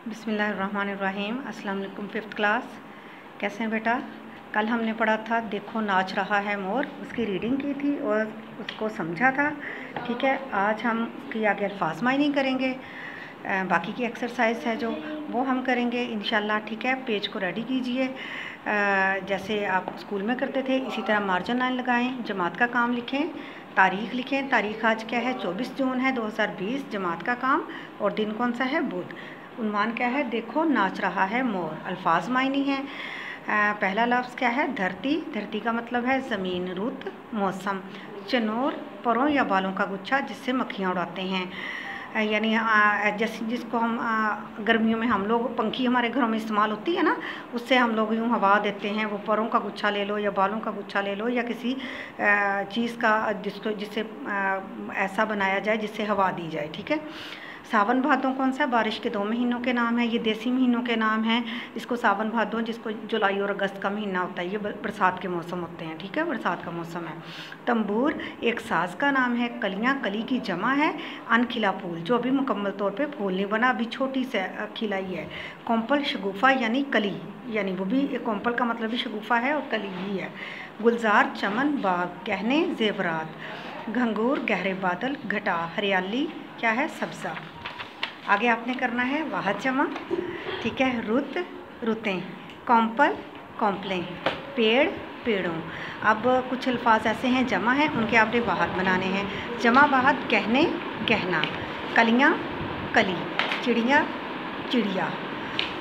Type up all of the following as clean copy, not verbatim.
बिस्मिल्लाहिर्रहमानिर्रहीम। अस्सलाम वालेकुम। 5th क्लास, कैसे हैं बेटा? कल हमने पढ़ा था देखो नाच रहा है मोर, उसकी रीडिंग की थी और उसको समझा था। ठीक है, आज हम उसकी आगे अल्फाज मायने करेंगे। बाकी की एक्सरसाइज है जो वो हम करेंगे इंशाल्लाह। ठीक है, पेज को रेडी कीजिए जैसे आप स्कूल में करते थे, इसी तरह मार्जिन लाइन लगाएं, जमात का काम लिखें, तारीख़ लिखें। तारीख़ आज क्या है? 24 जून है 2020। जमात का काम और दिन कौन सा है? बुध। उन्वान क्या है? देखो नाच रहा है मोर। अल्फाज मायने हैं। पहला लफ्ज़ क्या है? धरती। धरती का मतलब है ज़मीन। रुत मौसम। चनोर परों या बालों का गुच्छा जिससे मक्खियाँ उड़ाते हैं, यानी जैसे जिसको हम गर्मियों में हम लोग पंखी हमारे घरों में इस्तेमाल होती है ना, उससे हम लोग यूँ हवा देते हैं। वो परों का गुच्छा ले लो या बालों का गुच्छा ले लो या किसी चीज़ का जिससे ऐसा बनाया जाए जिससे हवा दी जाए। ठीक है। सावन भादों कौन सा? बारिश के 2 महीनों के नाम है। ये देसी महीनों के नाम हैं। इसको सावन भादों, जिसको जुलाई और अगस्त का महीना होता है, ये बरसात के मौसम होते हैं। ठीक है, बरसात का मौसम है। तंबूर एक साज का नाम है। कलियाँ कली की जमा है। अनखिला फूल जो अभी मुकम्मल तौर पे फूल नहीं बना, अभी छोटी से खिलाई है। कौंपल शगुफ़ा यानी कली, यानी वो भी कौंपल का मतलब भी शगुफ़ा है और कली ही है। गुलजार चमन बाग गहने जेवरात। घंगूर गहरे बादल घटा। हरियाली क्या है? सब्ज़ा। आगे आपने करना है वाहद जमा। ठीक है, रुत रुतें। कौंपल कौंपलें। पेड़ पेड़ों। अब कुछ अल्फाज ऐसे हैं जमा हैं, उनके आपने वाहद बनाने हैं। जमा वाहद गहने गहना, कलियाँ कली, चिड़िया चिड़िया।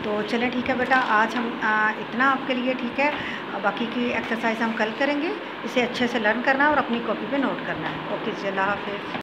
तो चलें ठीक है बेटा, आज हम इतना आपके लिए। ठीक है, बाकी की एक्सरसाइज हम कल करेंगे। इसे अच्छे से लर्न करना है और अपनी कॉपी पे नोट करना है। ओके जी, अल्लाह हाफ़िज़।